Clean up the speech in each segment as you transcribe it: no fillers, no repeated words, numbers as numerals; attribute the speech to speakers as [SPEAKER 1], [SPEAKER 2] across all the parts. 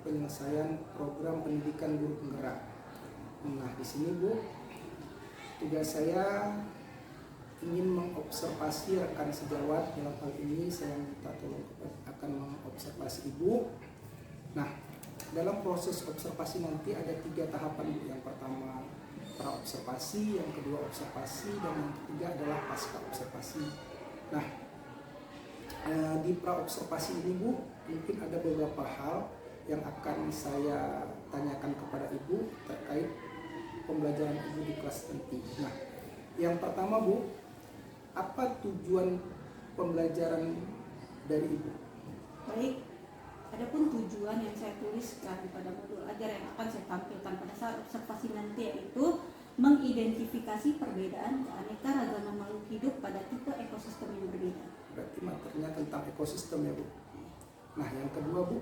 [SPEAKER 1] penyelesaian program pendidikan guru penggerak. Nah, di sini Bu, tugas saya ingin mengobservasi rekan sejawat. Dalam hal ini saya minta tolong akan mengobservasi Ibu. Nah, dalam proses observasi nanti ada 3 tahapan Bu. Yang pertama pra-observasi, yang kedua observasi, dan yang ketiga adalah pasca observasi. Nah, di pra-observasi ini Bu, mungkin ada beberapa hal yang akan saya tanyakan kepada Ibu terkait pembelajaran Ibu di kelas nanti. Nah, yang pertama Bu, apa tujuan pembelajaran dari Ibu?
[SPEAKER 2] Baik, adapun tujuan yang saya tuliskan pada modul ajar yang akan saya tampilkan pada saat observasi nanti yaitu mengidentifikasi perbedaan keanekaragaman makhluk hidup pada tipe ekosistem yang berbeda.
[SPEAKER 1] Berarti materinya tentang ekosistem ya Bu. Nah, yang kedua Bu,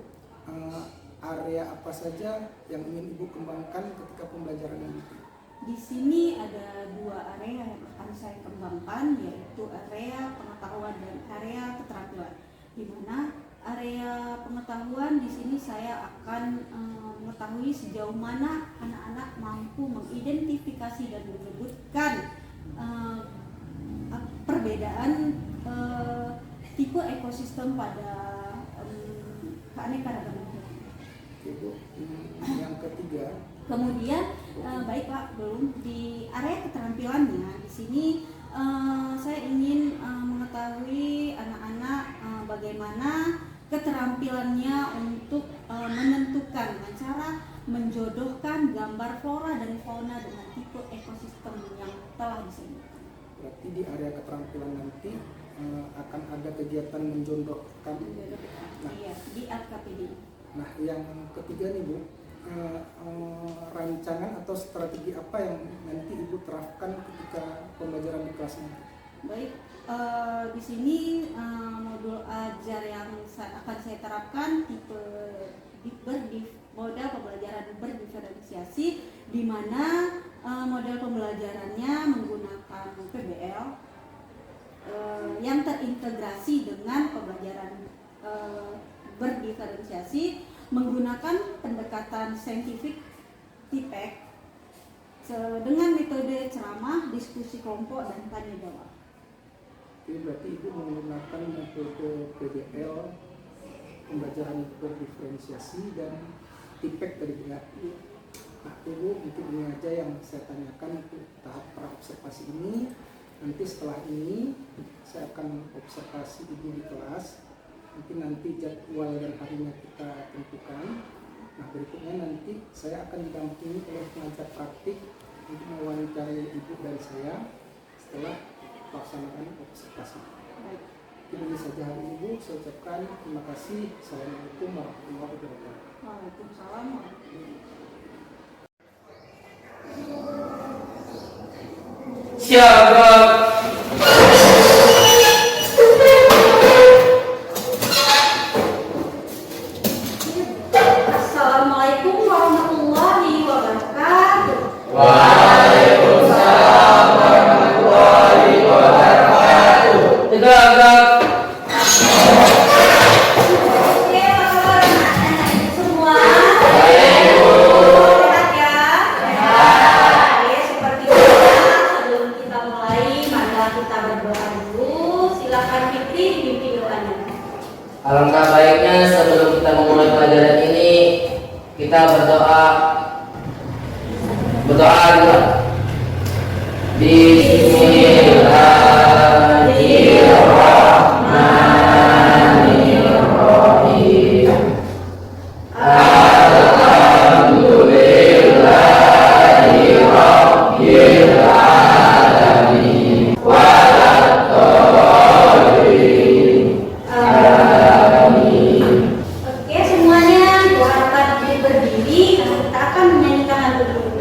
[SPEAKER 1] area apa saja yang ingin Ibu kembangkan ketika pembelajaran ini?
[SPEAKER 2] Di sini ada 2 area yang akan saya kembangkan, yaitu area pengetahuan dan area keterampilan. Di mana area pengetahuan di sini saya akan mengetahui sejauh mana anak-anak mampu mengidentifikasi dan menyebutkan perbedaan tipe ekosistem pada keanekaragaman.
[SPEAKER 1] Ibu, yang ketiga.
[SPEAKER 2] Kemudian baik Pak, belum di area keterampilannya di sini saya ingin mengetahui anak-anak bagaimana keterampilannya untuk menentukan dengan cara menjodohkan gambar flora dan fauna dengan tipe ekosistem yang telah disebutkan.
[SPEAKER 1] Berarti di area keterampilan nanti akan ada kegiatan menjodohkan. Nah,
[SPEAKER 2] iya, di RKPD.
[SPEAKER 1] Nah, yang ketiga nih Bu, rancangan atau strategi apa yang nanti Ibu terapkan ketika pembelajaran di kelas nanti?
[SPEAKER 2] Baik, di sini modul ajar yang akan saya terapkan tipe model pembelajaran berdiferensiasi, di mana model pembelajarannya menggunakan PBL yang terintegrasi dengan pembelajaran berdiferensiasi menggunakan pendekatan saintifik TIPEC dengan metode ceramah, diskusi kelompok, dan tanya jawab.
[SPEAKER 1] Jadi berarti Ibu menggunakan metode PBL, pembelajaran berdiferensiasi, dan TIPEC tadi ya. Nah, Ibu mungkin ini aja yang saya tanyakan untuk tahap pra-observasi ini. Nanti setelah ini saya akan observasi Ibu di kelas. Mungkin nanti jadwal dan harinya kita tentukan. Nah, berikutnya nanti saya akan didampingi oleh pengajar praktik untuk mewawancarai Ibu dari saya setelah pelaksanaan observasi.
[SPEAKER 2] Baik.
[SPEAKER 1] Ini saja hari ini Bu, saya ucapkan terima kasih. Assalamualaikum warahmatullahi wabarakatuh.
[SPEAKER 2] Waalaikumsalam warahmatullahi wabarakatuh.
[SPEAKER 3] Siap.
[SPEAKER 2] Assalamualaikum warahmatullahi wabarakatuh.
[SPEAKER 3] Waalaikumsalam warahmatullahi wabarakatuh. Tegak.
[SPEAKER 2] Oke, apa kabar anak-anak semua?
[SPEAKER 3] Baik, Bu.
[SPEAKER 2] Sehat ya? Sehat. Oke, seperti biasa sebelum kita mulai, maka kita berdoa dulu. Silakan Fitri dipimpin doanya.
[SPEAKER 3] Alangkah baiknya sebelum kita memulai pelajaran ini kita berdoa dulu. Bismillahirrahmanirrahim. Alhamdulillahi rabbil alamin.
[SPEAKER 2] Oke, semuanya diharapkan berdiri. Kita akan menyanyikan lagu dulu.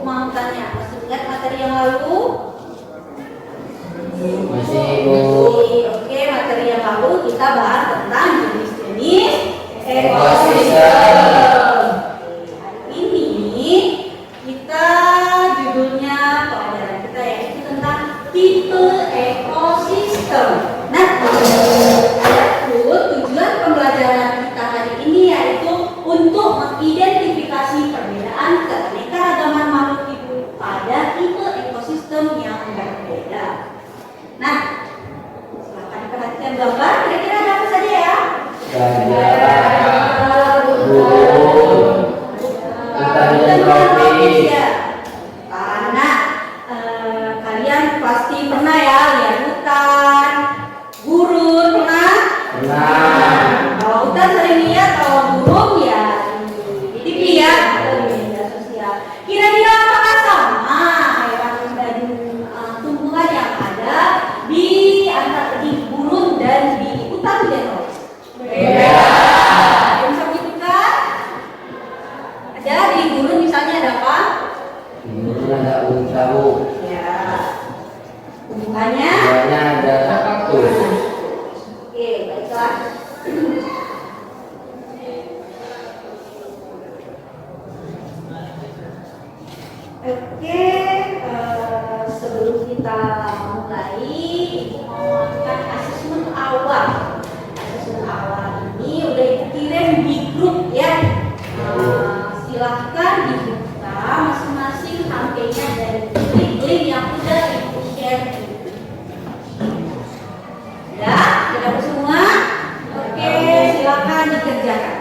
[SPEAKER 2] mau tanya, masih ingat materi yang lalu?
[SPEAKER 3] Masih Bu.
[SPEAKER 2] Oke, materi yang lalu kita bahas tentang jenis-jenis
[SPEAKER 3] ekosistem.
[SPEAKER 2] Hari ini kita judulnya pelajaran kita yaitu tentang tipe ekosistem. Nah, tujuan pembelajaran kita hari ini yaitu untuk mengidentifikasi perbedaan keanekaragaman makhluk hidup pada tipe ekosistem yang berbeda. Nah, silakan perhatikan gambar. Kira-kira ada apa saja ya?
[SPEAKER 3] Hutan dan tropis.
[SPEAKER 2] Ya. Karena kalian pasti pernah ya lihat hutan, gurun, pernah?
[SPEAKER 3] Pernah.
[SPEAKER 2] Kalau hutan sering lihat, kalau burung ya di TV ya atau di media sosial. Kira-kira apakah sama hewan dan tumbuhan yang ada di antara di gurun dan di hutan dan beda. Bisa begitu kan? Ada di gurun misalnya ada apa?
[SPEAKER 3] Di gurun ada unta Bu.
[SPEAKER 2] Ya. Tumbuhannya?
[SPEAKER 3] Buahnya ada kaktus.
[SPEAKER 2] Oke, baiklah. Oke, sebelum kita mulai, Ibu mau melakukan asesmen awal. Asesmen awal ini udah dikirim di grup ya. Silahkan dibuka masing-masing HP-nya dan klik link yang udah Ibu share. Ya, sudah semua? Oke, silakan dikerjakan.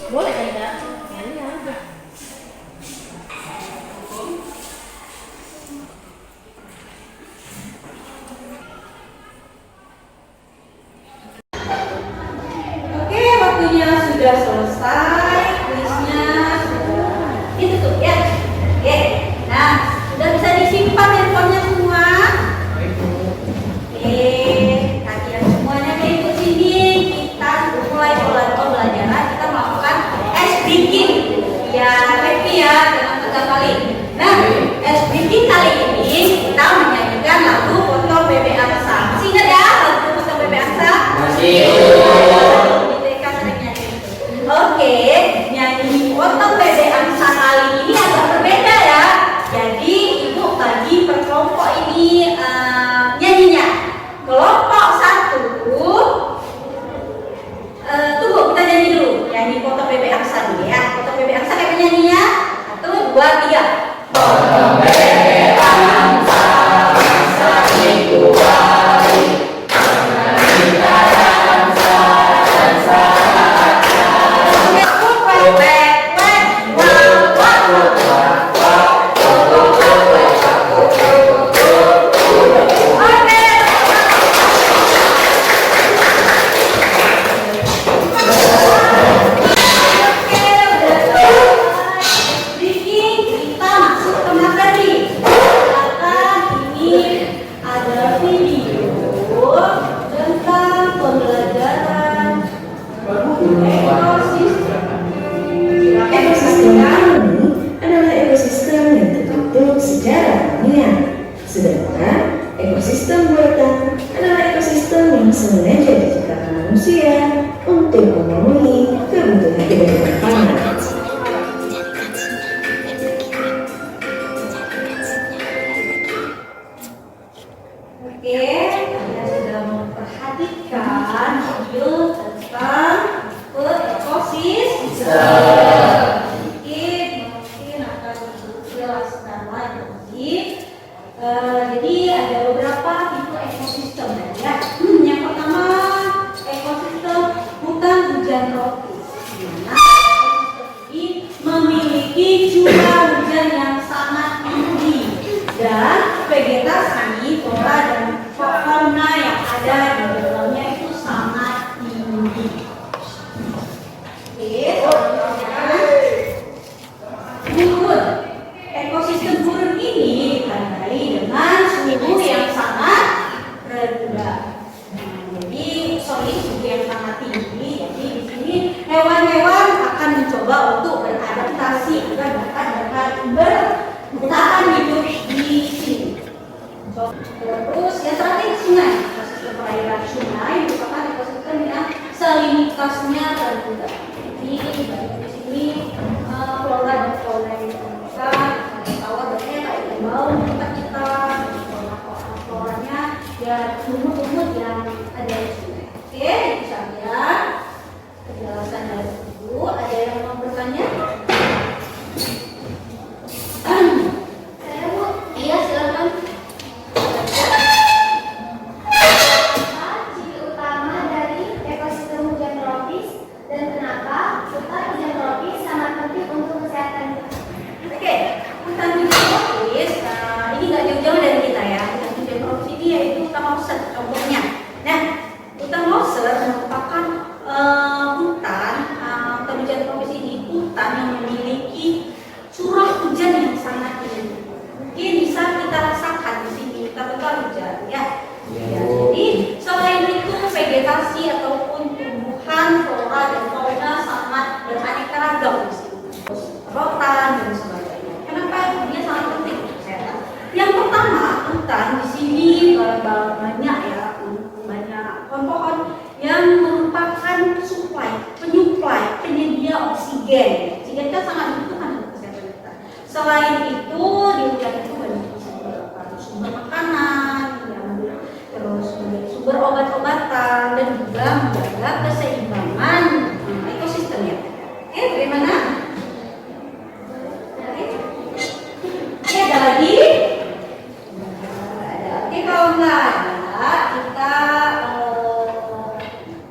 [SPEAKER 2] Boleh tidak? Oke, waktunya sudah selesai, kuisnya sudah ditutup ya. Oke, nah sudah bisa disimpan handphonenya semua. Oke, kalian semuanya ikut sini. Kita mulai pembelajaran. Kita melakukan ice breaking. Ya, happy ya dengan tiga kali. Nah, ice breaking kali ini kita menyanyikan lagu Foto Bebek Angsa. Masih ingat ya lagu Foto Bebek Angsa?
[SPEAKER 3] Masih.
[SPEAKER 2] Oke, nyanyi Foto Bebek Angsa kali ini agak berbeda ya. Jadi ibu bagi per kelompok ini nyanyinya. Kelompok satu, tunggu kita nyanyi dulu. Nyanyi Foto Bebek Angsa dulu ya. Foto Bebek Angsa kayak penyanyinya. 1, 2, 3. Foto Bebek Angsa, angsa itu hari.
[SPEAKER 4] Sedangkan ekosistem buatan adalah ekosistem yang sengaja diciptakan manusia untuk memenuhi kebutuhan kehidupan pangan.
[SPEAKER 2] Oke, kalian sudah memperhatikan video tentang ekosistem. Mungkin akan dijelaskan lagi. Jadi ada beberapa tipe ekosistem ya. Yang pertama ekosistem hutan hujan tropis, di mana ekosistem ini memiliki curah hujan yang sangat tinggi dan vegetasi, flora dan fauna yang ada di dalamnya itu sangat tinggi. Oke, selanjutnya mencoba untuk beradaptasi agar dapat bertahan hidup di sini. Terus yang terakhir sungai. Ekosistem perairan sungai merupakan ekosistem yang salinitasnya rendah. Jadi di sini flora dan fauna yang ditemukan, tawa banyak kayak limau tempat kita, floranya ya lumut-lumut yang ada di sungai. Oke, itu saja penjelasan dari Ibu. Ada yang mau bertanya?
[SPEAKER 5] Saya Bu. Iya, silakan. Apa ciri utama dari ekosistem hujan tropis dan kenapa hutan hujan tropis sangat penting untuk kesehatan kita?
[SPEAKER 2] Oke, hutan hujan tropis ini nggak jauh-jauh dari kita ya. Hutan hujan tropis ini yaitu hutan Mauser contohnya. Nah, hutan Mauser merupakan hutan hujan tropis ini hutan yang memiliki curah hujan yang sangat tinggi. Mungkin bisa kita rasakan di sini ketika hujan ya. Ya, jadi selain itu vegetasi ataupun tumbuhan flora dan fauna sangat beraneka ragam di sini. Rotan dan sebagainya. Kenapa dia sangat penting untuk kesehatan? Yang pertama, hutan di sini banyak ya, banyak pohon-pohon yang merupakan penyuplai, penyedia oksigen. Oksigen kan sangat dibutuhkan untuk kesehatan kita. Selain itu, di hutan itu banyak sumber makanan, terus sumber obat-obatan dan juga menjaga keseimbangan ekosistem yang ada. Oke, bagaimana? Oke, ada lagi? Ada. Oke, kalau nggak ada, kita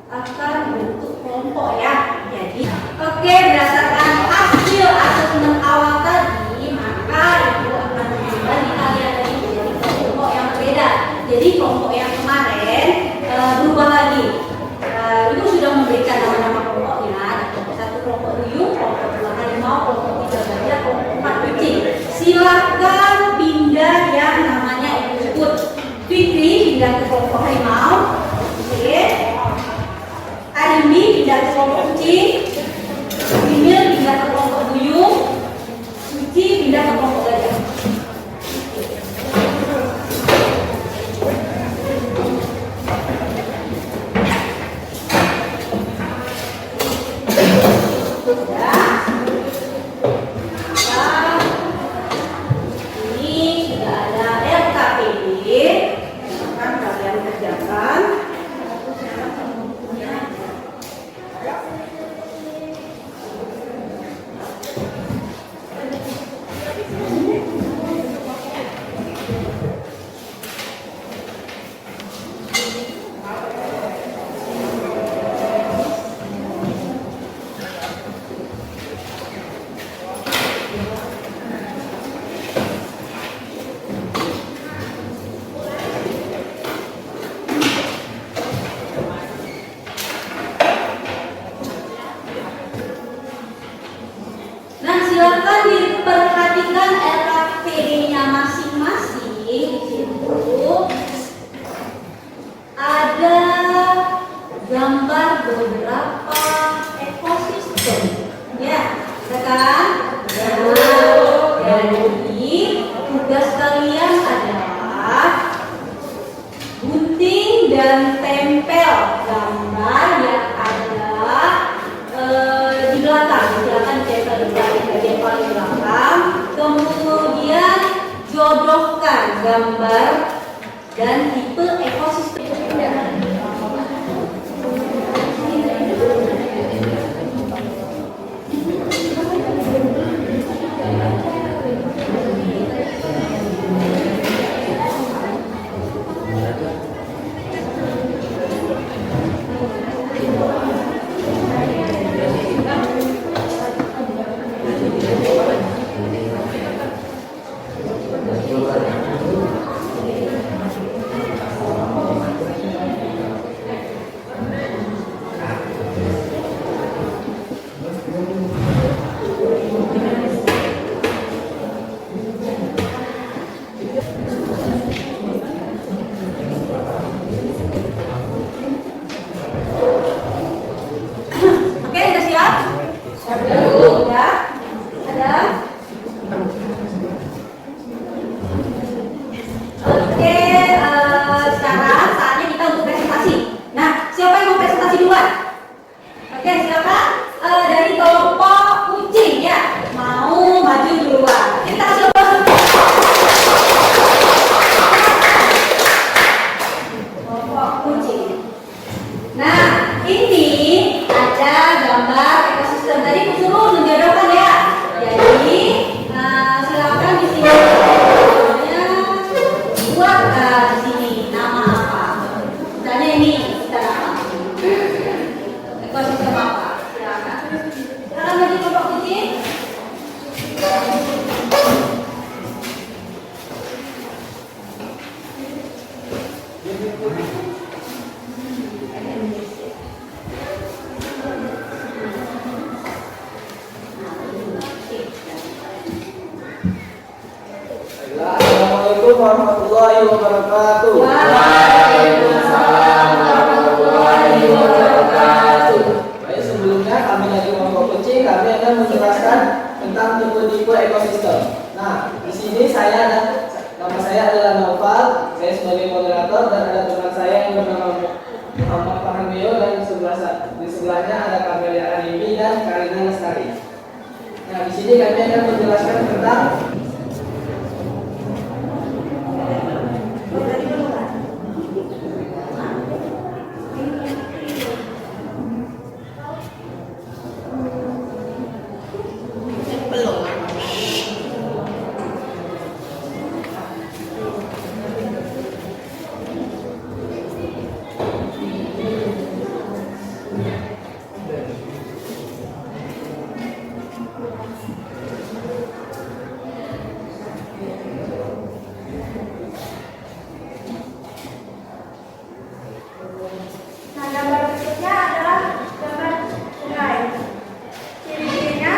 [SPEAKER 2] akan bentuk kelompok ya. Jadi, oke, berdasarkan hasil asesmen awal tadi, maka Ibu akan kembali kalian lagi menjadi kelompok yang berbeda. Jadi kelompok yang kemarin berubah lagi. Ibu sudah memberikan nama-nama kelompoknya. Kelompok satu kelompok duyung, kelompok dua harimau, kelompok tiga gajah, kelompok empat kucing. Silakan pindah yang namanya Ibu sebut. Fikri pindah ke kelompok harimau. Oke. Arimi pindah ke kelompok kucing. Emil pindah ke kelompok duyung. Suci pindah ke kelompok gajah. Ini sudah ada LKPD, akan kalian kerjakan. Nah, silakan diperhatikan LKPD-nya masing-masing. Di situ ada gambar beberapa ekosistem. Ya, kan? Jadi tugas kalian adalah gunting dan tempel gambar yang ada di belakang. Silakan tempel di bagian paling belakang. Kemudian jodohkan gambar dan tipe ekosistem. Oke, silakan dari kelompok kucing ya. Mau maju duluan. Kita coba. Kelompok kucing. Nah, ini ada gambar ekosistem. Tadi kusuruh menjodohkan ya. Jadi, silakan di sini. Namanya buat di sini nama apa? Misalnya ini kita apa? Ekosistem apa? Silakan. Silakan maju kelompok kucing.
[SPEAKER 1] Assalamualaikum warahmatullahi wabarakatuh.
[SPEAKER 3] Waalaikumsalam warahmatullahi wabarakatuh.
[SPEAKER 1] Baik, sebelumnya kami dari kelompok kucing kami akan menjelaskan tentang tipe-tipe ekosistem. Nah, di sini nama saya adalah Noval, saya sebagai moderator dan ada teman saya yang bernama Muhammad Farhanbio dan di sebelahnya ada Kamelia Arimi dan Karina Lestari. Nah, di sini kami akan menjelaskan tentang
[SPEAKER 5] Nah, gambar berikutnya adalah gambar sungai. Ciri-cirinya,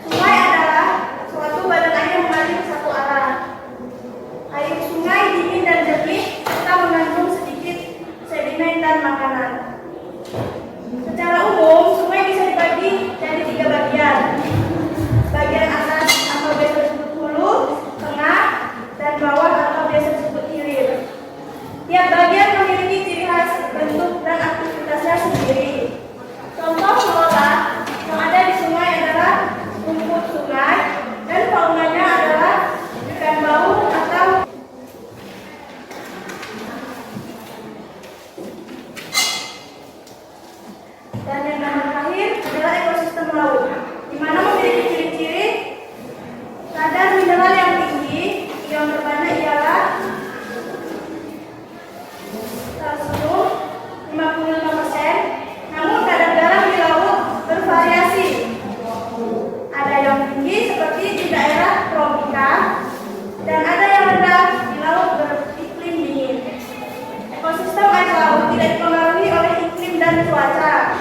[SPEAKER 5] sungai adalah suatu badan air yang mengalir ke satu arah. Air sungai dingin dan jernih serta mengandung sedikit sedimen dan makanan. Secara umum, sungai bisa dibagi jadi 3 bagian. Bagian atas atau biasa disebut hulu, tengah, dan bawah atau biasa disebut hilir. Tiap bagian memiliki ciri khas bentuk dan aktivitasnya sendiri. Contoh flora yang ada di sungai adalah rumput sungai dan faunanya adalah ikan bau atau dan yang terakhir adalah ekosistem laut, di mana memiliki ciri-ciri kadar mineral yang tinggi. Yang terbanyak ialah kalsium 55%, namun kadar garam di laut bervariasi. Ada yang tinggi seperti di daerah tropika dan ada yang rendah di laut beriklim dingin. Ekosistem air laut tidak dipengaruhi oleh iklim dan cuaca.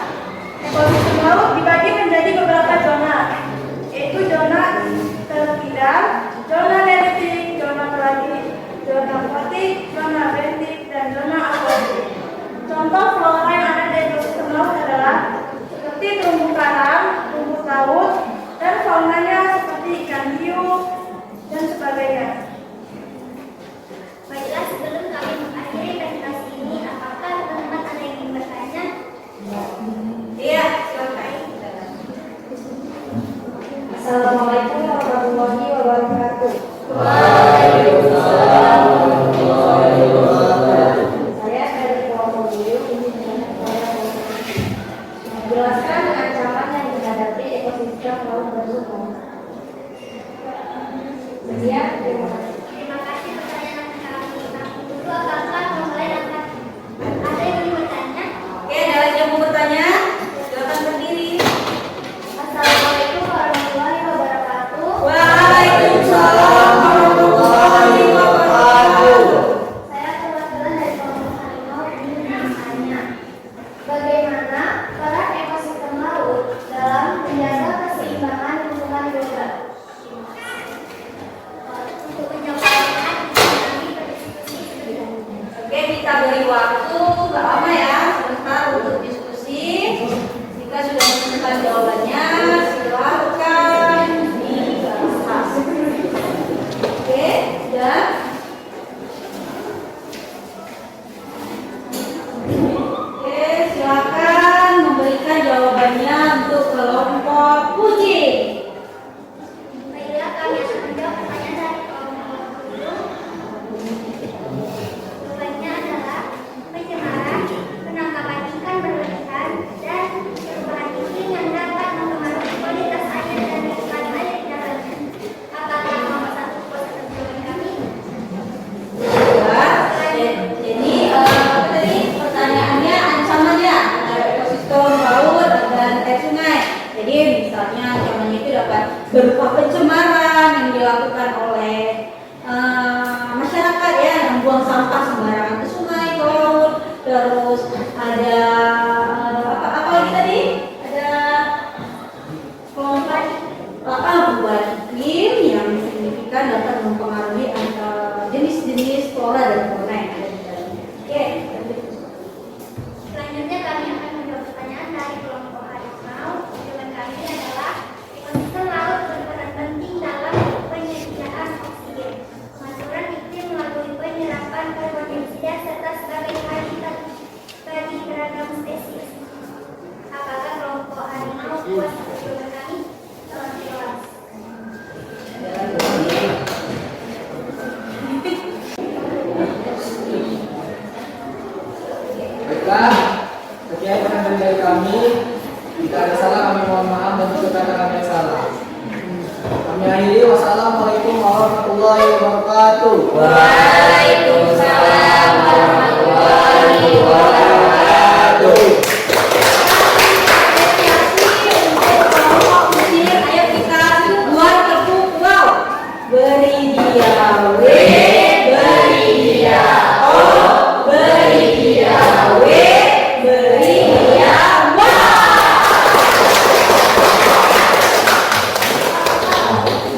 [SPEAKER 5] Ekosistem laut dibagi menjadi beberapa zona, yaitu zona terpidal, zona dendritik, zona pelagic, zona aquatik, zona bentik, dan zona aquatik. Contoh flora yang ada di ekosistem laut adalah seperti terumbu karang, rumput laut, dan faunanya seperti ikan hiu dan sebagainya.
[SPEAKER 6] Baiklah, sebelum kami mengakhiri presentasi ini, apakah teman-teman ada yang ingin bertanya?
[SPEAKER 2] Iya, silakan.
[SPEAKER 5] Assalamualaikum warahmatullahi wabarakatuh.
[SPEAKER 3] Waalaikumsalam warahmatullahi wabarakatuh.
[SPEAKER 5] Saya dari kelompok biru ingin menjelaskan ancaman yang dihadapi ekosistem laut berlubang. Sekian, terima kasih.
[SPEAKER 6] Terima kasih pertanyaan kami. Dulu apakah kalian akan ada yang ingin bertanya?
[SPEAKER 2] Oke, ada lagi yang mau bertanya? Silakan berdiri.
[SPEAKER 6] Assalamualaikum warahmatullahi wabarakatuh.
[SPEAKER 2] Waalaikumsalam warahmatullahi wabarakatuh.
[SPEAKER 6] Saya perwakilan dari kelompok harimau ingin bertanya, bagaimana peran ekosistem laut dalam menjaga keseimbangan lingkungan global? Untuk
[SPEAKER 2] Jadi misalnya ancamannya itu dapat berupa pencemaran yang dilakukan oleh masyarakat ya, yang buang sampah sembarangan ke sungai, ke laut, terus ada apa lagi tadi? Ada kelompok perubahan iklim yang signifikan dapat mempengaruhi jenis-jenis flora dan fauna yang ada di dalamnya. Oke.
[SPEAKER 6] Selanjutnya kami akan menjawab pertanyaan dari kelompok harimau. Jawaban kami adalah ekosistem laut berperan penting dalam penyediaan oksigen, pengaturan iklim melalui penyerapan karbon dioksida serta sebagai habitat bagi beragam spesies. Apakah kelompok harimau puas atas jawaban kami? Salam kelas.
[SPEAKER 1] Baiklah, sekian penonton dari kami. Jika ada salah kami mohon maaf dan jika kata kami yang salah. Kami akhiri. Wassalamualaikum warahmatullahi wabarakatuh.
[SPEAKER 3] Waalaikumsalam warahmatullahi wabarakatuh.
[SPEAKER 2] Ayo kita buat tepuk wow. Beri dia W, beri dia O, beri dia W, beri dia wow.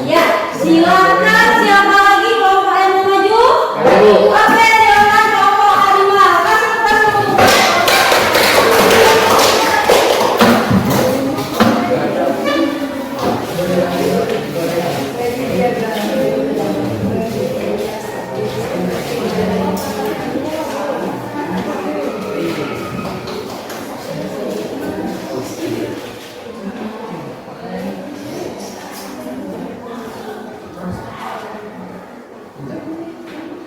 [SPEAKER 2] Ya, silakan siapa lagi kelompok yang mau maju? Oke, silakan kelompok harimau. Kasih tepuk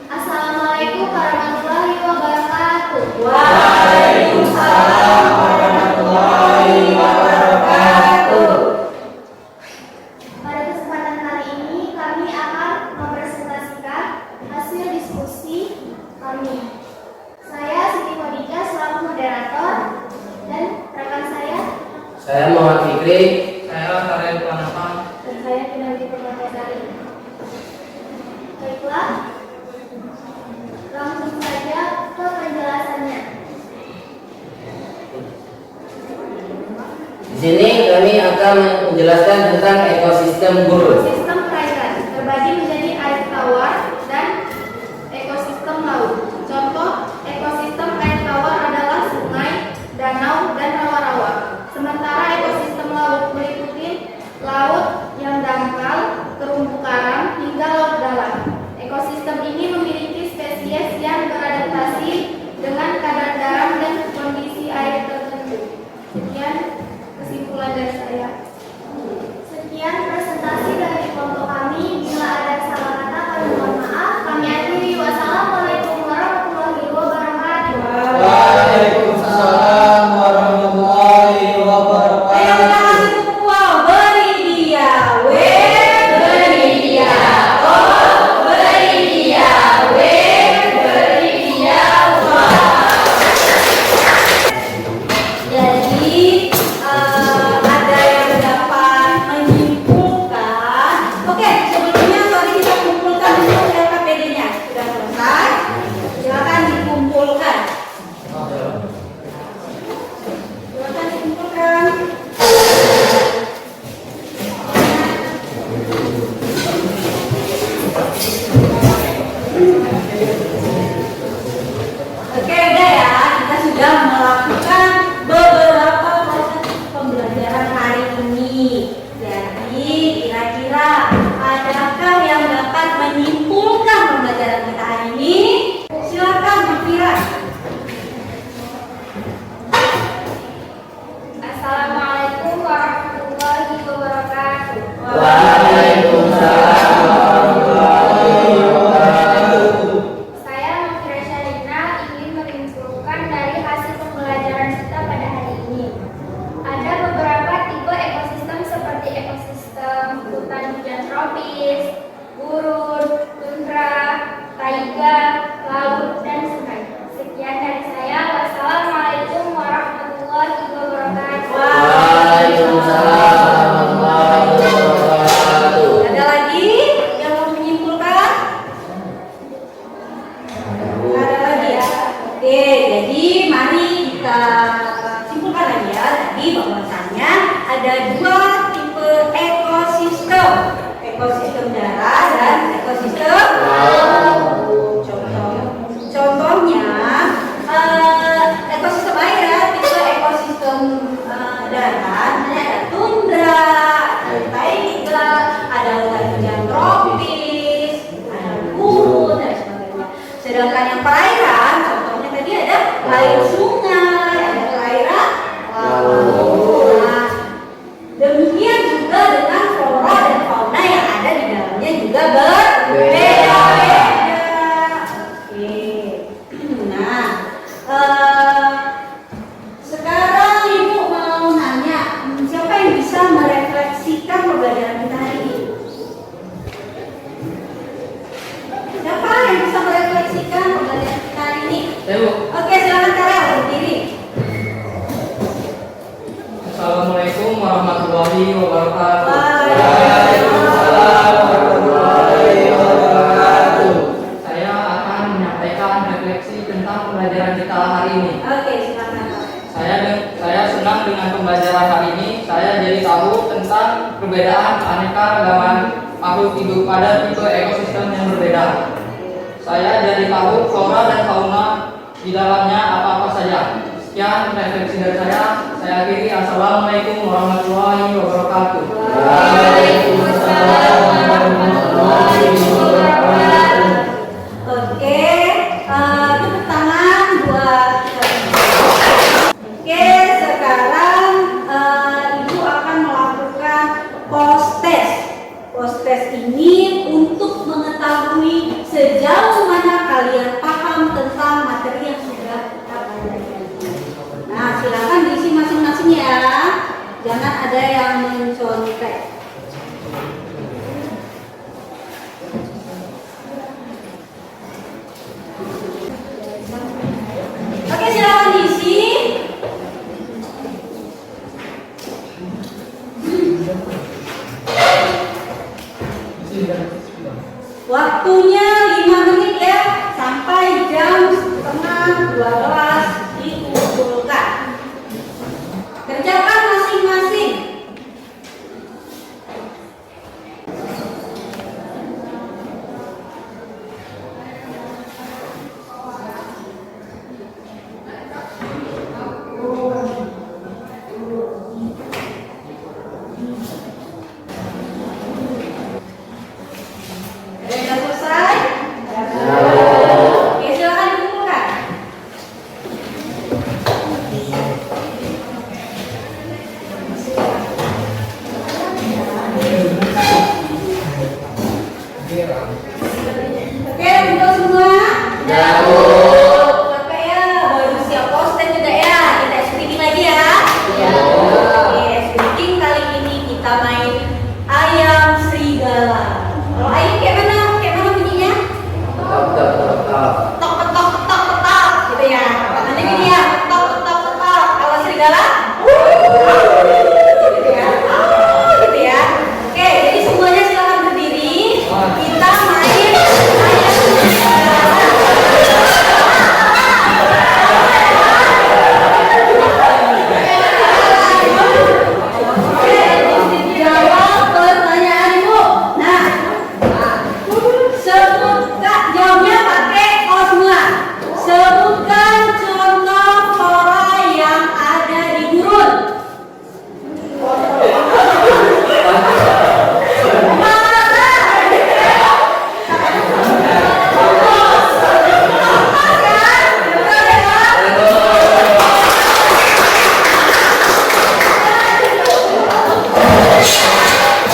[SPEAKER 6] Assalamualaikum warahmatullahi wabarakatuh.
[SPEAKER 2] Waalaikumsalam warahmatullahi wabarakatuh.
[SPEAKER 6] Pada kesempatan kali ini kami akan mempresentasikan hasil diskusi kami. Saya Siti Khadijah selaku moderator dan rekan saya
[SPEAKER 3] Saya Muhammad Fikri. Saya Tarek Pranapa.
[SPEAKER 6] dan saya Kinanti Permatasari. Baiklah, langsung saja ke penjelasannya.
[SPEAKER 3] Di sini kami akan menjelaskan tentang ekosistem gurun.
[SPEAKER 6] Sistem perairan terbagi menjadi air tawar dan ekosistem laut. Contoh ekosistem air tawar adalah sungai, danau, dan rawa-rawa. Sementara ekosistem laut meliputi laut yang dangkal, terumbu karang, hingga laut dalam. Ekosistem ini memiliki spesies yang beradaptasi dengan kadar garam dan kondisi air tertentu. Sekian kesimpulan dari saya. Sekian presentasi dari
[SPEAKER 2] namanya ada tundra, ada taiga, ada hujan tropis, ada gurun dan sebagainya. Sedangkan yang perairan, contohnya tadi ada air sungai, ada perairan laut. Nah, demikian juga dengan flora dan fauna yang ada di dalamnya juga berbeda-beda. Oke. Nah, sekarang Ibu mau nanya, siapa yang bisa merefleksikan pembelajaran kita hari ini? Siapa yang bisa merefleksikan pembelajaran kita hari ini?
[SPEAKER 3] Bu.
[SPEAKER 2] Oke, silakan Karel berdiri.
[SPEAKER 3] Assalamualaikum warahmatullahi wabarakatuh.
[SPEAKER 2] Waalaikumsalam
[SPEAKER 3] warahmatullahi wabarakatuh. Saya akan menyampaikan refleksi tentang pembelajaran kita hari ini.
[SPEAKER 2] Oke, silakan.
[SPEAKER 3] Saya senang dengan pembelajaran hari ini. Saya jadi tahu tentang perbedaan keanekaragaman makhluk hidup pada tipe ekosistem yang berbeda. Saya jadi tahu flora dan fauna di dalamnya apa-apa saja. Sekian refleksi dari saya. Saya akhiri. Assalamualaikum warahmatullahi wabarakatuh.
[SPEAKER 2] Waalaikumsalam warahmatullahi wabarakatuh. Oke, tepuk tangan buat Oke, sekarang Ibu akan melakukan post test. Post test ini untuk mengetahui sejauh mana kalian paham tentang materi yang sudah kita pelajari. Nah, silakan diisi masing-masing ya. Jangan ada yang mencontek. Oke, silakan diisi. Waktunya 5 menit ya, sampai jam setengah 12 dikumpulkan. Kerjakan masing-masing. Sudah selesai? Oke, silakan dikumpulkan. Oke, untuk semua? Capek ya, baru siap post-test juga ya. Kita speaking lagi ya. Oke, speaking kali ini kita main ayam serigala. Kalau ayam kayak mana? Kayak mana bunyinya? Tok tok tok tok gitu ya. Nanti gini ya, tok tok tok. Kalau serigala? Gitu ya. Gitu ya. Oke, jadi semuanya silakan berdiri. Kita main ayam serigala. Oke, jawab pertanyaan Ibu. Nah, sebutkan, jawabnya pakai O semua. Sebutkan contoh flora yang ada di gurun.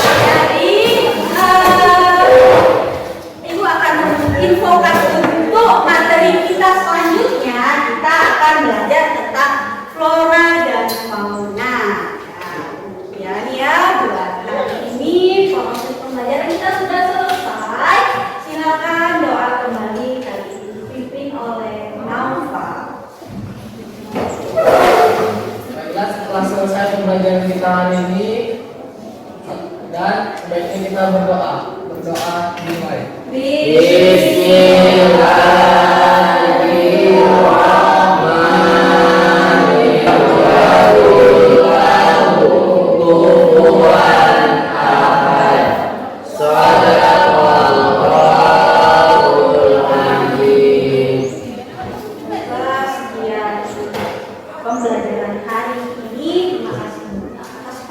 [SPEAKER 2] Jadi, Ibu akan menginfokan untuk materi kita selanjutnya. Kita akan belajar tentang flora dan fauna. Ya, nih ya, buat hari ini proses pembelajaran kita sudah selesai. Silakan doa kembali kali ini dipimpin oleh Naufal.
[SPEAKER 3] Baiklah, setelah selesai pembelajaran kita hari ini, dan sebaiknya kita berdoa. Berdoa dimulai.
[SPEAKER 2] Sekian pembelajaran hari ini. Terima kasih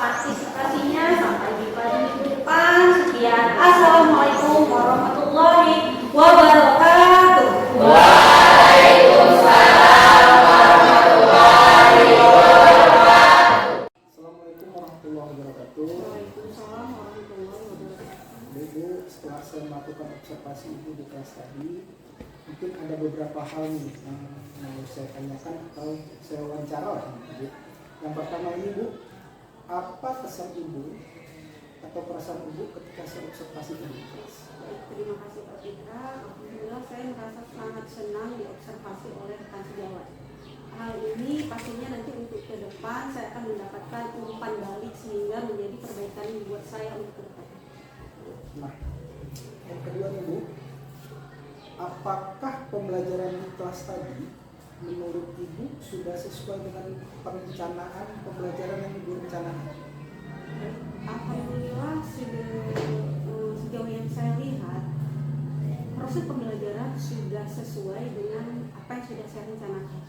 [SPEAKER 2] partisipasinya. Sampai jumpa di minggu depan. Sekian. Assalamualaikum warahmatullahi wabarakatuh.
[SPEAKER 1] Assalamualaikum warahmatullahi wabarakatuh.
[SPEAKER 2] Waalaikumsalam warahmatullahi wabarakatuh.
[SPEAKER 1] Ibu, setelah saya melakukan observasi Ibu di kelas tadi, mungkin ada beberapa hal nih yang mau saya tanyakan atau saya wawancara lah Ibu. Yang pertama ini Bu, apa kesan Ibu atau perasaan Ibu ketika saya observasi Ibu di kelas?
[SPEAKER 2] Baik, terima kasih Pak Fitra. Alhamdulillah saya merasa sangat senang diobservasi oleh rekan sejawat. Hal ini pastinya nanti untuk ke depan saya akan mendapatkan umpan balik sehingga menjadi perbaikan buat saya untuk ke depan.
[SPEAKER 1] Nah, yang kedua nih Bu, apakah pembelajaran di kelas tadi menurut Ibu sudah sesuai dengan perencanaan pembelajaran yang Ibu rencanakan?
[SPEAKER 2] Alhamdulillah sejauh yang saya lihat proses pembelajaran sudah sesuai dengan apa yang sudah saya rencanakan.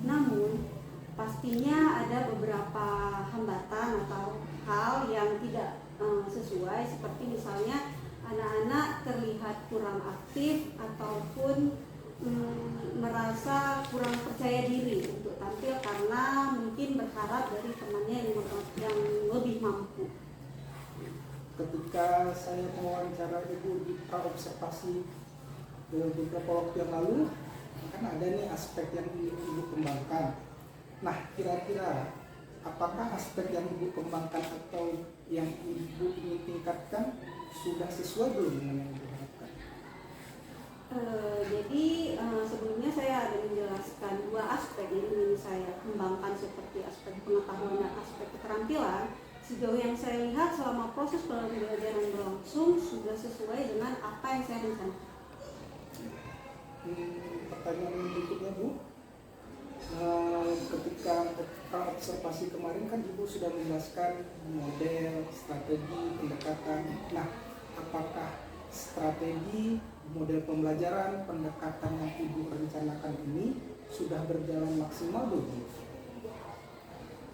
[SPEAKER 2] Namun pastinya ada beberapa hambatan atau hal yang tidak sesuai, seperti misalnya anak-anak terlihat kurang aktif ataupun merasa kurang percaya diri untuk tampil karena mungkin berharap dari temannya yang lebih mampu.
[SPEAKER 1] Ketika saya mewawancara Ibu di observasi beberapa waktu yang lalu, kan ada nih aspek yang ingin Ibu kembangkan. Nah, kira-kira apakah aspek yang Ibu kembangkan atau yang Ibu ingin tingkatkan sudah sesuai belum dengan yang Ibu harapkan?
[SPEAKER 2] Jadi sebelumnya saya ada menjelaskan dua aspek yang ingin saya kembangkan, seperti aspek pengetahuan dan aspek keterampilan. Sejauh yang saya lihat selama proses pembelajaran berlangsung sudah sesuai dengan apa yang saya rencanakan.
[SPEAKER 1] Pertanyaan berikutnya Bu, ketika observasi kemarin kan Ibu sudah menjelaskan model, strategi, pendekatan. Nah, apakah strategi, model pembelajaran, pendekatan yang Ibu rencanakan ini sudah berjalan maksimal belum?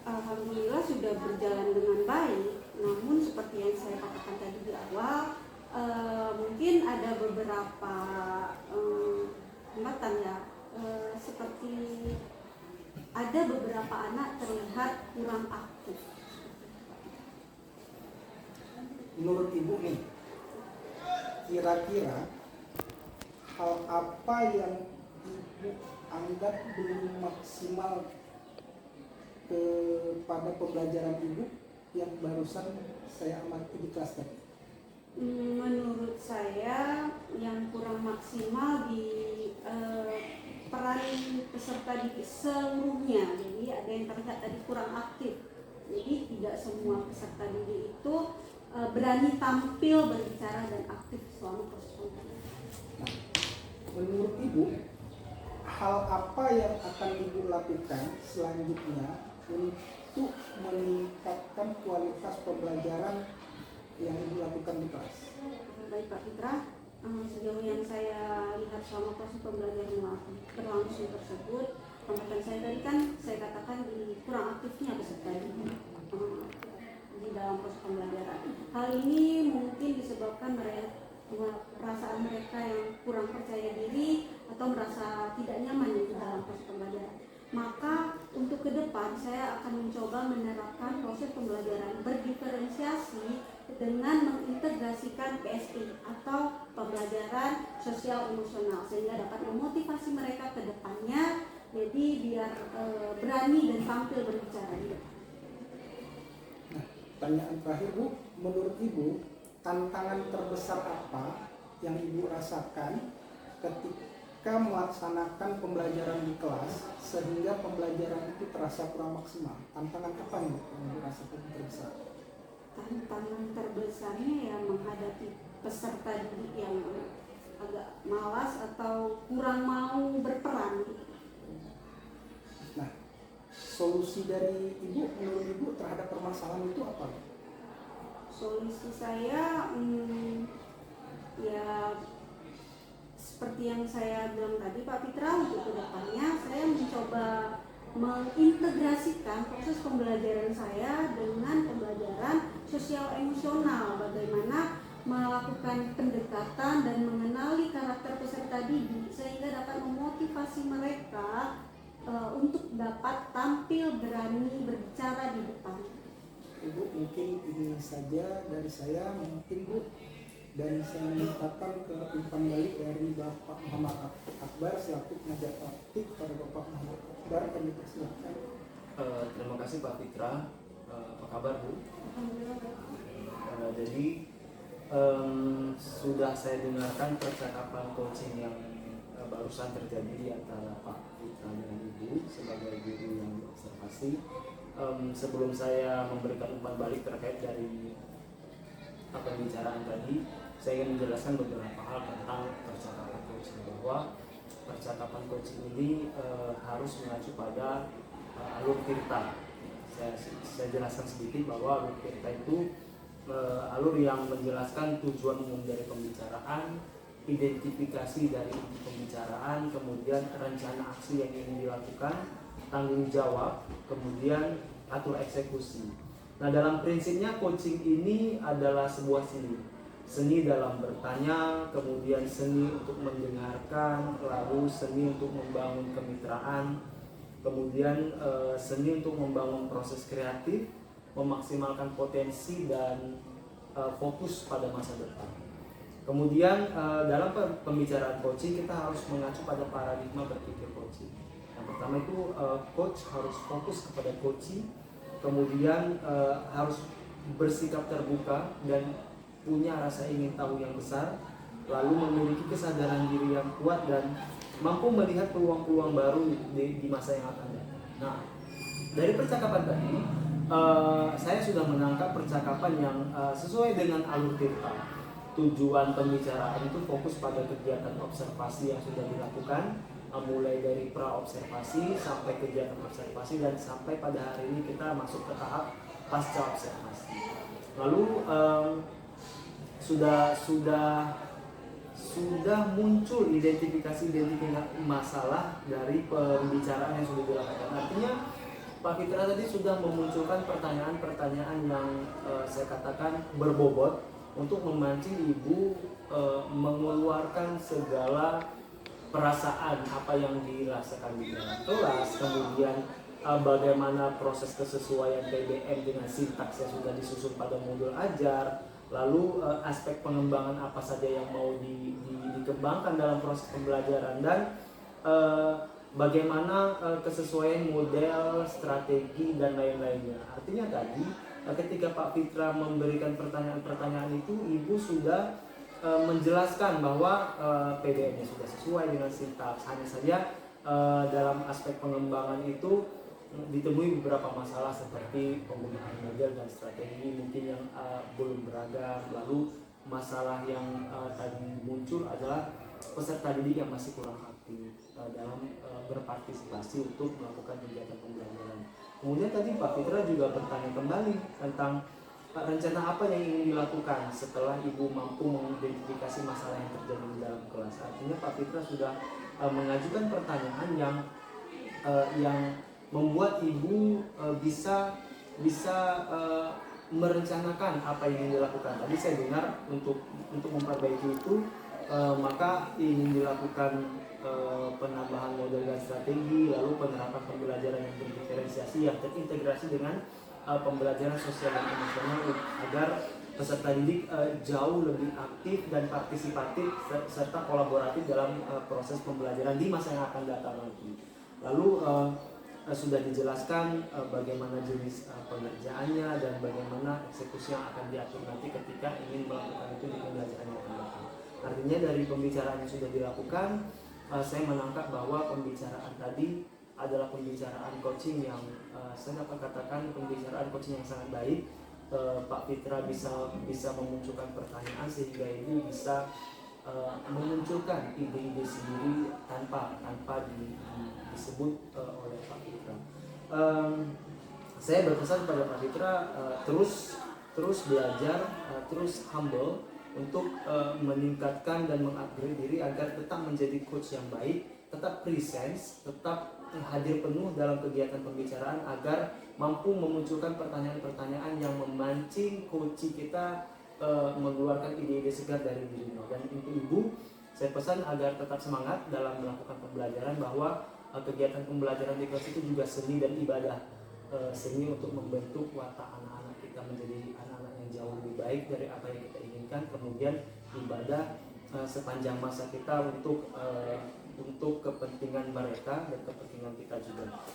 [SPEAKER 2] Alhamdulillah sudah berjalan dengan baik. Namun seperti yang saya katakan tadi di awal, mungkin ada beberapa hambatan ya, seperti ada beberapa anak terlihat kurang aktif.
[SPEAKER 1] Menurut Ibu nih, kira-kira hal apa yang Ibu anggap belum maksimal kepada pembelajaran Ibu yang barusan saya amati di kelas tadi?
[SPEAKER 2] Menurut saya yang kurang maksimal di peran peserta didik seluruhnya. Jadi ada yang terlihat tadi kurang aktif. Jadi tidak semua peserta didik itu berani tampil, berbicara dan aktif selama proses pembelajaran.
[SPEAKER 1] Nah, menurut Ibu, hal apa yang akan Ibu lakukan selanjutnya untuk meningkatkan kualitas pembelajaran yang Ibu lakukan di kelas?
[SPEAKER 2] Baik Pak Fitra, sejauh yang saya lihat selama proses pembelajaran berlangsung tersebut, hambatan saya tadi kan saya katakan di kurang aktifnya peserta di dalam proses pembelajaran. Hal ini mungkin disebabkan perasaan mereka yang kurang percaya diri atau merasa tidak nyaman di dalam proses pembelajaran. Maka untuk ke depan saya akan mencoba menerapkan proses pembelajaran berdiferensiasi dengan mengintegrasikan PSI atau pembelajaran sosial emosional, sehingga dapat memotivasi mereka ke depannya, jadi biar berani dan tampil berbicara di depan.
[SPEAKER 1] Nah, pertanyaan terakhir Bu, menurut Ibu tantangan terbesar apa yang Ibu rasakan ketika melaksanakan pembelajaran di kelas sehingga pembelajaran itu terasa kurang maksimal? Tantangan apa yang Ibu rasakan terbesar?
[SPEAKER 2] Tantangan terbesarnya ya menghadapi peserta didik yang agak malas atau kurang mau berperan.
[SPEAKER 1] Nah, solusi dari Ibu, menurut Ibu terhadap permasalahan itu apa?
[SPEAKER 2] Solusi saya ya seperti yang saya bilang tadi Pak Fitra, untuk kedepannya saya mencoba mengintegrasikan proses pembelajaran saya dengan pembelajaran sosial emosional, bagaimana melakukan pendekatan dan mengenali karakter peserta didik sehingga dapat memotivasi mereka untuk dapat tampil berani berbicara di depan.
[SPEAKER 1] Ibu, mungkin ini saja dari saya, mungkin Bu, dan saya memintakan ke umpan balik dari Bapak Muhammad Akbar selaku pengajar praktik. Pada Bapak Muhammad Akbar kami persilakan.
[SPEAKER 7] Terima kasih Pak Fitra. Apa kabar Bu? Jadi sudah saya dengarkan percakapan coaching yang barusan terjadi di antara Pak Fitra dengan Ibu sebagai guru yang diobservasi. Sebelum saya memberikan umpan balik terkait dari pembicaraan tadi, saya ingin menjelaskan beberapa hal tentang percakapan coaching, bahwa percakapan coaching ini harus mengacu pada alur Tirta. Saya jelaskan sedikit bahwa alur Tirta itu alur yang menjelaskan tujuan umum dari pembicaraan, identifikasi dari pembicaraan, kemudian rencana aksi yang ingin dilakukan, tanggung jawab, kemudian atur eksekusi. Nah, dalam prinsipnya coaching ini adalah sebuah seni dalam bertanya, kemudian seni untuk mendengarkan, lalu seni untuk membangun kemitraan, kemudian seni untuk membangun proses kreatif, memaksimalkan potensi dan fokus pada masa depan. Kemudian dalam pembicaraan coaching kita harus mengacu pada paradigma berpikir coaching. Yang pertama itu coach harus fokus kepada coaching, kemudian harus bersikap terbuka dan punya rasa ingin tahu yang besar, lalu memiliki kesadaran diri yang kuat dan mampu melihat peluang-peluang baru di masa yang akan datang. Nah, dari percakapan tadi saya sudah menangkap percakapan yang sesuai dengan alur Tirta. Tujuan pembicaraan itu fokus pada kegiatan observasi yang sudah dilakukan, mulai dari pra-observasi sampai kegiatan observasi dan sampai pada hari ini kita masuk ke tahap pasca observasi. Lalu sudah muncul identifikasi masalah dari pembicaraan yang sudah dilakukan. Artinya Pak Fitra tadi sudah memunculkan pertanyaan-pertanyaan yang saya katakan berbobot untuk memancing Ibu mengeluarkan segala perasaan apa yang dirasakan di dalam kelas, kemudian bagaimana proses kesesuaian PBM dengan sintaks yang sudah disusun pada modul ajar, lalu aspek pengembangan apa saja yang mau dikembangkan dalam proses pembelajaran, dan bagaimana kesesuaian model, strategi, dan lain-lainnya. Artinya tadi ketika Pak Fitra memberikan pertanyaan-pertanyaan itu, Ibu sudah menjelaskan bahwa PBM-nya sudah sesuai dengan sintaks. Hanya saja dalam aspek pengembangan itu ditemui beberapa masalah seperti penggunaan model dan strategi mungkin yang belum beragam. Lalu masalah yang tadi muncul adalah peserta didik yang masih kurang aktif dalam berpartisipasi untuk melakukan kegiatan pembelajaran. Kemudian tadi Pak Fitra juga bertanya kembali tentang rencana apa yang ingin dilakukan setelah Ibu mampu mengidentifikasi masalah yang terjadi di dalam kelas. Artinya Pak Fitra sudah mengajukan pertanyaan yang membuat Ibu bisa merencanakan apa yang ingin dilakukan. Tadi saya dengar untuk memperbaiki itu maka ingin dilakukan penambahan model dan strategi, lalu penerapan pembelajaran yang berdiferensiasi yang terintegrasi dengan pembelajaran sosial dan emosional agar peserta didik jauh lebih aktif dan partisipatif serta kolaboratif dalam proses pembelajaran di masa yang akan datang nanti. Lalu sudah dijelaskan bagaimana jenis pengerjaannya dan bagaimana eksekusi yang akan diatur nanti ketika ingin melakukan itu di pembelajaran yang akan datang. Artinya dari pembicaraan yang sudah dilakukan, saya menangkap bahwa pembicaraan tadi adalah pembicaraan coaching yang saya dapat katakan pembicaraan coaching yang sangat baik. Pak Fitra bisa memunculkan pertanyaan sehingga Ibu bisa memunculkan ide-ide sendiri tanpa disebut oleh Pak Fitra. Saya berpesan kepada Pak Fitra terus belajar, terus humble untuk meningkatkan dan mengupgrade diri agar tetap menjadi coach yang baik, tetap presence, tetap hadir penuh dalam kegiatan pembicaraan agar mampu memunculkan pertanyaan-pertanyaan yang memancing coach kita mengeluarkan ide-ide segar dari dirinya. Dan untuk ibu, saya pesan agar tetap semangat dalam melakukan pembelajaran, bahwa kegiatan pembelajaran di kelas itu juga seni dan ibadah. Seni untuk membentuk watak anak-anak kita menjadi anak-anak yang jauh lebih baik dari apa yang kita inginkan. Kemudian ibadah sepanjang masa kita untuk kepentingan mereka dan kepentingan kita juga.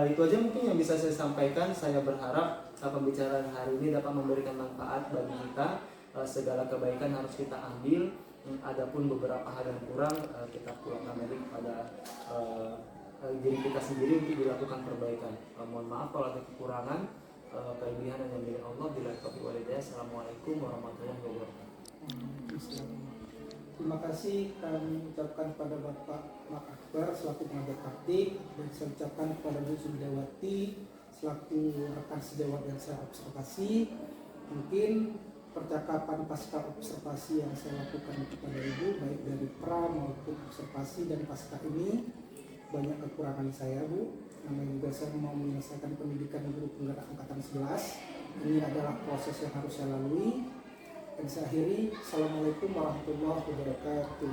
[SPEAKER 7] Itu aja mungkin yang bisa saya sampaikan. Saya berharap pembicaraan hari ini dapat memberikan manfaat bagi kita. Segala kebaikan harus kita ambil. Adapun beberapa hal yang kurang, kita pulangkan lagi kepada diri kita sendiri untuk dilakukan perbaikan. Mohon maaf kalau ada kekurangan. Kelebihan yang milik Allah. Bila taufiq wal hidayah. Assalamualaikum warahmatullahi wabarakatuh.
[SPEAKER 1] Terima kasih kami ucapkan kepada Bapak Mak Akbar selaku pengajar praktik, dan saya ucapkan kepada Bu Sudawati selaku rekan sejawat yang saya observasi. Mungkin percakapan pasca observasi yang saya lakukan kepada Ibu, baik dari pra maupun observasi dan pasca ini, banyak kekurangan saya, Bu. Namanya juga saya mau menyelesaikan pendidikan guru penggerak angkatan 11. Ini adalah proses yang harus saya lalui. Dan saya akhiri, Assalamualaikum warahmatullahi wabarakatuh.